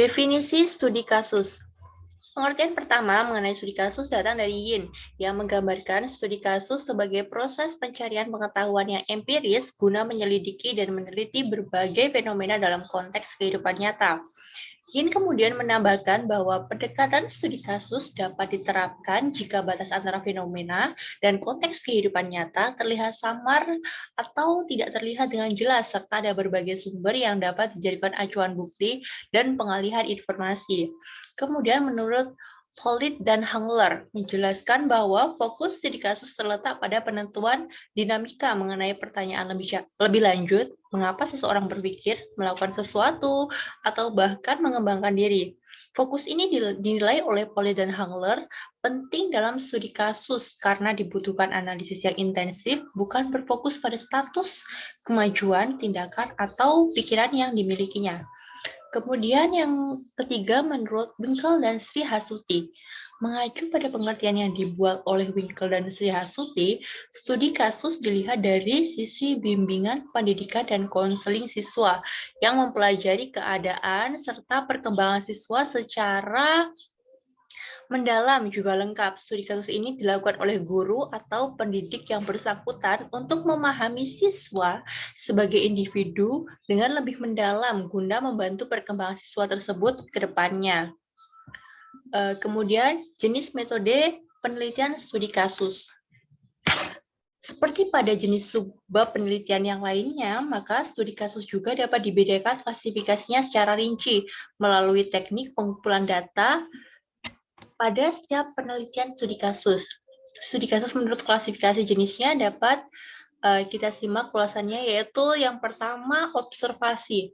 Definisi studi kasus. Pengertian pertama mengenai studi kasus datang dari Yin, yang menggambarkan studi kasus sebagai proses pencarian pengetahuan yang empiris guna menyelidiki dan meneliti berbagai fenomena dalam konteks kehidupan nyata. Yin kemudian menambahkan bahwa pendekatan studi kasus dapat diterapkan jika batas antara fenomena dan konteks kehidupan nyata terlihat samar atau tidak terlihat dengan jelas, serta ada berbagai sumber yang dapat dijadikan acuan bukti dan pengalihan informasi. Kemudian menurut Pollitt dan Hangler menjelaskan bahwa fokus studi kasus terletak pada penentuan dinamika mengenai pertanyaan lebih lanjut, mengapa seseorang berpikir, melakukan sesuatu, atau bahkan mengembangkan diri. Fokus ini dinilai oleh Pollitt dan Hangler penting dalam studi kasus karena dibutuhkan analisis yang intensif, bukan berfokus pada status, kemajuan, tindakan, atau pikiran yang dimilikinya. Kemudian yang ketiga menurut Winkel dan Sri Hasuti. Mengacu pada pengertian yang dibuat oleh Winkel dan Sri Hasuti, studi kasus dilihat dari sisi bimbingan, pendidikan, dan konseling siswa yang mempelajari keadaan serta perkembangan siswa secara mendalam juga lengkap. Studi kasus ini dilakukan oleh guru atau pendidik yang bersangkutan untuk memahami siswa sebagai individu dengan lebih mendalam guna membantu perkembangan siswa tersebut ke depannya. Kemudian, jenis metode penelitian studi kasus. Seperti pada jenis subbab penelitian yang lainnya, maka studi kasus juga dapat dibedakan klasifikasinya secara rinci melalui teknik pengumpulan data pada setiap penelitian studi kasus. Studi kasus menurut klasifikasi jenisnya dapat kita simak ulasannya, yaitu yang pertama observasi.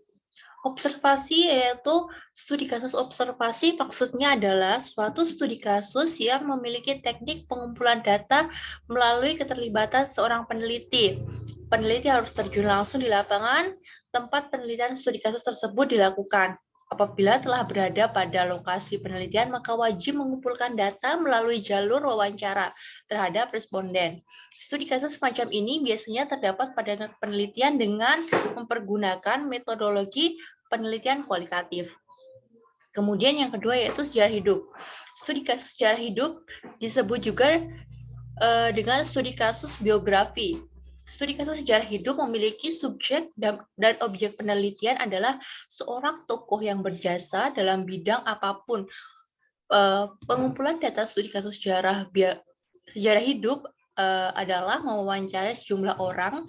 Observasi yaitu studi kasus observasi, maksudnya adalah suatu studi kasus yang memiliki teknik pengumpulan data melalui keterlibatan seorang peneliti. Peneliti harus terjun langsung di lapangan tempat penelitian studi kasus tersebut dilakukan. Apabila telah berada pada lokasi penelitian, maka wajib mengumpulkan data melalui jalur wawancara terhadap responden. Studi kasus semacam ini biasanya terdapat pada penelitian dengan mempergunakan metodologi penelitian kualitatif. Kemudian yang kedua yaitu sejarah hidup. Studi kasus sejarah hidup disebut juga dengan studi kasus biografi. Studi kasus sejarah hidup memiliki subjek dan objek penelitian adalah seorang tokoh yang berjasa dalam bidang apapun. Pengumpulan data studi kasus sejarah hidup adalah mewawancarai sejumlah orang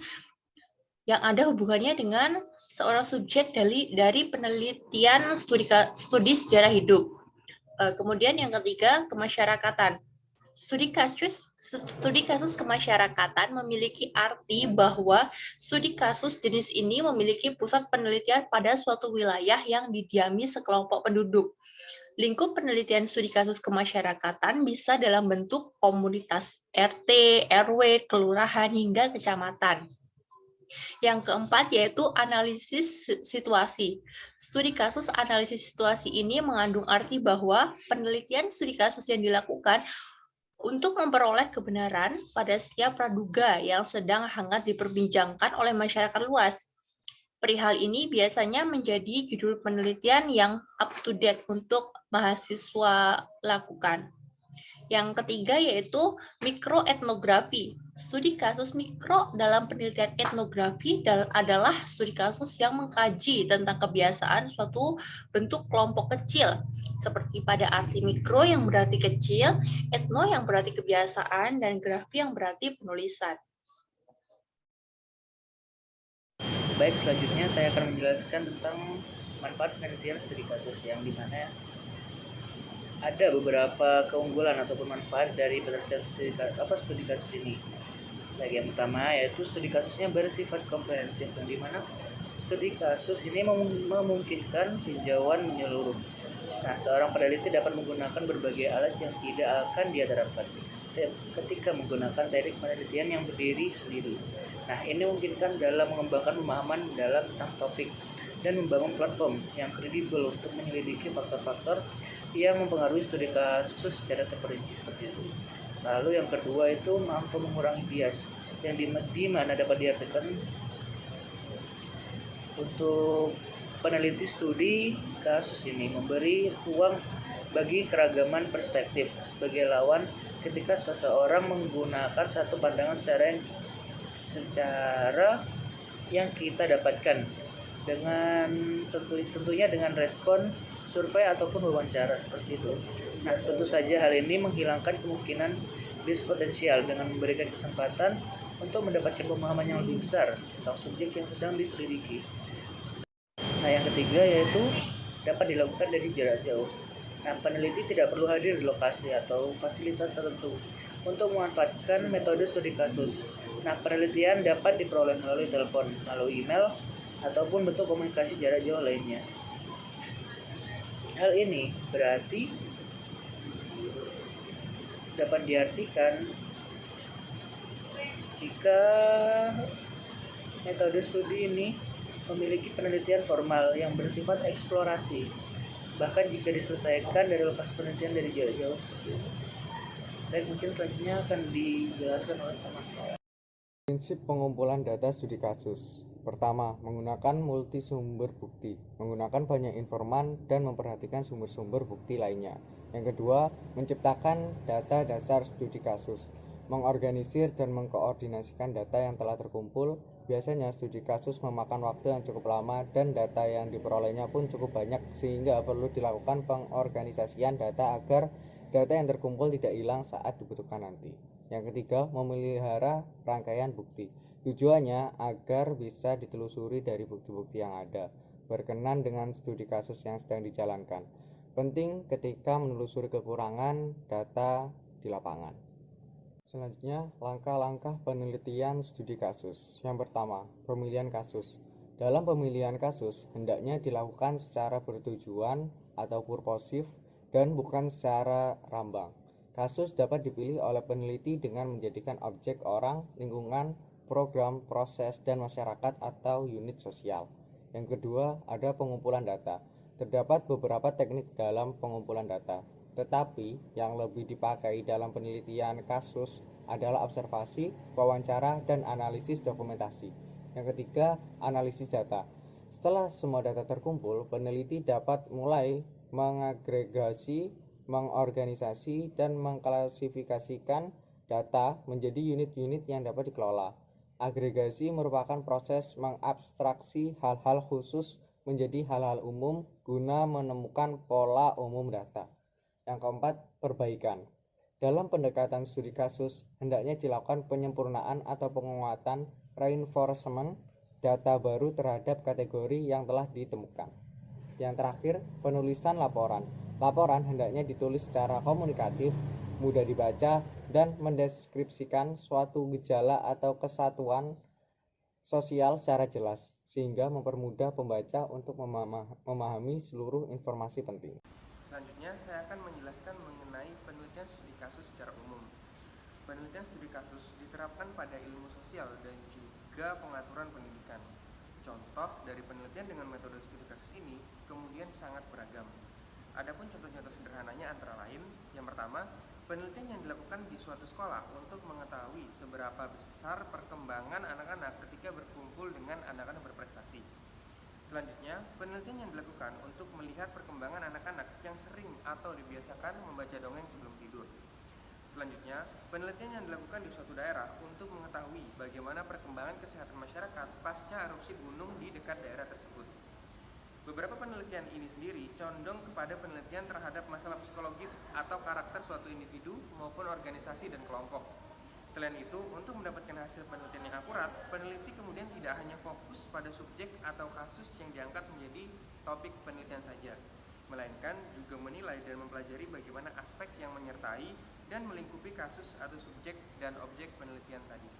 yang ada hubungannya dengan seorang subjek dari penelitian studi sejarah hidup. Kemudian yang ketiga, kemasyarakatan. Studi kasus kemasyarakatan memiliki arti bahwa studi kasus jenis ini memiliki pusat penelitian pada suatu wilayah yang didiami sekelompok penduduk. Lingkup penelitian studi kasus kemasyarakatan bisa dalam bentuk komunitas RT, RW, kelurahan, hingga kecamatan. Yang keempat yaitu analisis situasi. Studi kasus analisis situasi ini mengandung arti bahwa penelitian studi kasus yang dilakukan untuk memperoleh kebenaran pada setiap praduga yang sedang hangat diperbincangkan oleh masyarakat luas. Perihal ini biasanya menjadi judul penelitian yang up to date untuk mahasiswa lakukan. Yang ketiga yaitu mikroetnografi. Studi kasus mikro dalam penelitian etnografi adalah studi kasus yang mengkaji tentang kebiasaan suatu bentuk kelompok kecil. Seperti pada arti mikro yang berarti kecil, etno yang berarti kebiasaan, dan grafi yang berarti penulisan. Baik, selanjutnya saya akan menjelaskan tentang manfaat penelitian studi kasus, yang dimana ada beberapa keunggulan ataupun manfaat dari penelitian studi kasus ini. Yang pertama yaitu studi kasusnya bersifat komprehensif, yang dimana studi kasus ini memungkinkan tinjauan menyeluruh. Nah, seorang peneliti dapat menggunakan berbagai alat yang tidak akan dia terapkan ketika menggunakan teknik penelitian yang berdiri sendiri. Nah, ini memungkinkan dalam mengembangkan pemahaman dalam tentang topik dan membangun platform yang kredibel untuk menyelidiki faktor-faktor yang mempengaruhi studi kasus secara terperinci seperti itu. Lalu yang kedua itu mampu mengurangi bias, yang di mana dapat diartikan untuk peneliti studi kasus ini memberi ruang bagi keragaman perspektif sebagai lawan ketika seseorang menggunakan satu pandangan secara yang kita dapatkan dengan tentunya dengan respon survei ataupun wawancara seperti itu. Nah, tentu saja hal ini menghilangkan kemungkinan dispotensial dengan memberikan kesempatan untuk mendapatkan pemahaman yang lebih besar tentang subjek yang sedang diselidiki. Nah, yang ketiga yaitu dapat dilakukan dari jarak jauh. Nah, peneliti tidak perlu hadir di lokasi atau fasilitas tertentu untuk memanfaatkan metode studi kasus. Nah, penelitian dapat diperoleh melalui telepon, melalui email, ataupun bentuk komunikasi jarak jauh lainnya. Hal ini berarti dapat diartikan jika metode studi ini memiliki penelitian formal yang bersifat eksplorasi, bahkan jika diselesaikan dari lokasi penelitian dari jarak jauh. Dan mungkin selanjutnya akan dijelaskan oleh teman-teman. Prinsip pengumpulan data studi kasus. Pertama, menggunakan multisumber bukti, menggunakan banyak informan dan memperhatikan sumber-sumber bukti lainnya. Yang kedua, menciptakan data dasar studi kasus, mengorganisir dan mengkoordinasikan data yang telah terkumpul. Biasanya studi kasus memakan waktu yang cukup lama dan data yang diperolehnya pun cukup banyak sehingga perlu dilakukan pengorganisasian data agar data yang terkumpul tidak hilang saat dibutuhkan nanti. Yang ketiga, memelihara rangkaian bukti. Tujuannya agar bisa ditelusuri dari bukti-bukti yang ada, berkenan dengan studi kasus yang sedang dijalankan. Penting ketika menelusuri kekurangan data di lapangan. Selanjutnya, langkah-langkah penelitian studi kasus. Yang pertama, pemilihan kasus. Dalam pemilihan kasus, hendaknya dilakukan secara bertujuan atau purposif dan bukan secara rambang. Kasus dapat dipilih oleh peneliti dengan menjadikan objek orang, lingkungan, program, proses, dan masyarakat atau unit sosial. Yang kedua, ada pengumpulan data. Terdapat beberapa teknik dalam pengumpulan data, tetapi yang lebih dipakai dalam penelitian kasus adalah observasi, wawancara, dan analisis dokumentasi. Yang ketiga, analisis data. Setelah semua data terkumpul, peneliti dapat mulai mengagregasi, mengorganisasi, dan mengklasifikasikan data menjadi unit-unit yang dapat dikelola. Agregasi merupakan proses mengabstraksi hal-hal khusus menjadi hal-hal umum guna menemukan pola umum data. Yang keempat, perbaikan. Dalam pendekatan studi kasus, hendaknya dilakukan penyempurnaan atau penguatan reinforcement data baru terhadap kategori yang telah ditemukan. Yang terakhir, penulisan laporan. Laporan hendaknya ditulis secara komunikatif, mudah dibaca, dan mendeskripsikan suatu gejala atau kesatuan sosial secara jelas, sehingga mempermudah pembaca untuk memahami seluruh informasi penting. Selanjutnya, saya akan menjelaskan mengenai penelitian studi kasus secara umum. Penelitian studi kasus diterapkan pada ilmu sosial dan juga pengaturan pendidikan. Contoh dari penelitian dengan metode studi kasus ini kemudian sangat beragam. Adapun contoh-contoh sederhananya antara lain, yang pertama, penelitian yang dilakukan di suatu sekolah untuk mengetahui seberapa besar perkembangan anak-anak ketika berkumpul dengan anak-anak berprestasi. Selanjutnya, penelitian yang dilakukan untuk melihat perkembangan anak-anak yang sering atau dibiasakan membaca dongeng sebelum tidur. Selanjutnya, penelitian yang dilakukan di suatu daerah untuk mengetahui bagaimana perkembangan kesehatan masyarakat pasca erupsi gunung di dekat daerah tersebut. Beberapa penelitian ini sendiri condong kepada penelitian terhadap masalah psikologis atau karakter suatu individu maupun organisasi dan kelompok. Selain itu, untuk mendapatkan hasil penelitian yang akurat, peneliti kemudian tidak hanya fokus pada subjek atau kasus yang diangkat menjadi topik penelitian saja, melainkan juga menilai dan mempelajari bagaimana aspek yang menyertai dan melingkupi kasus atau subjek dan objek penelitian tadi.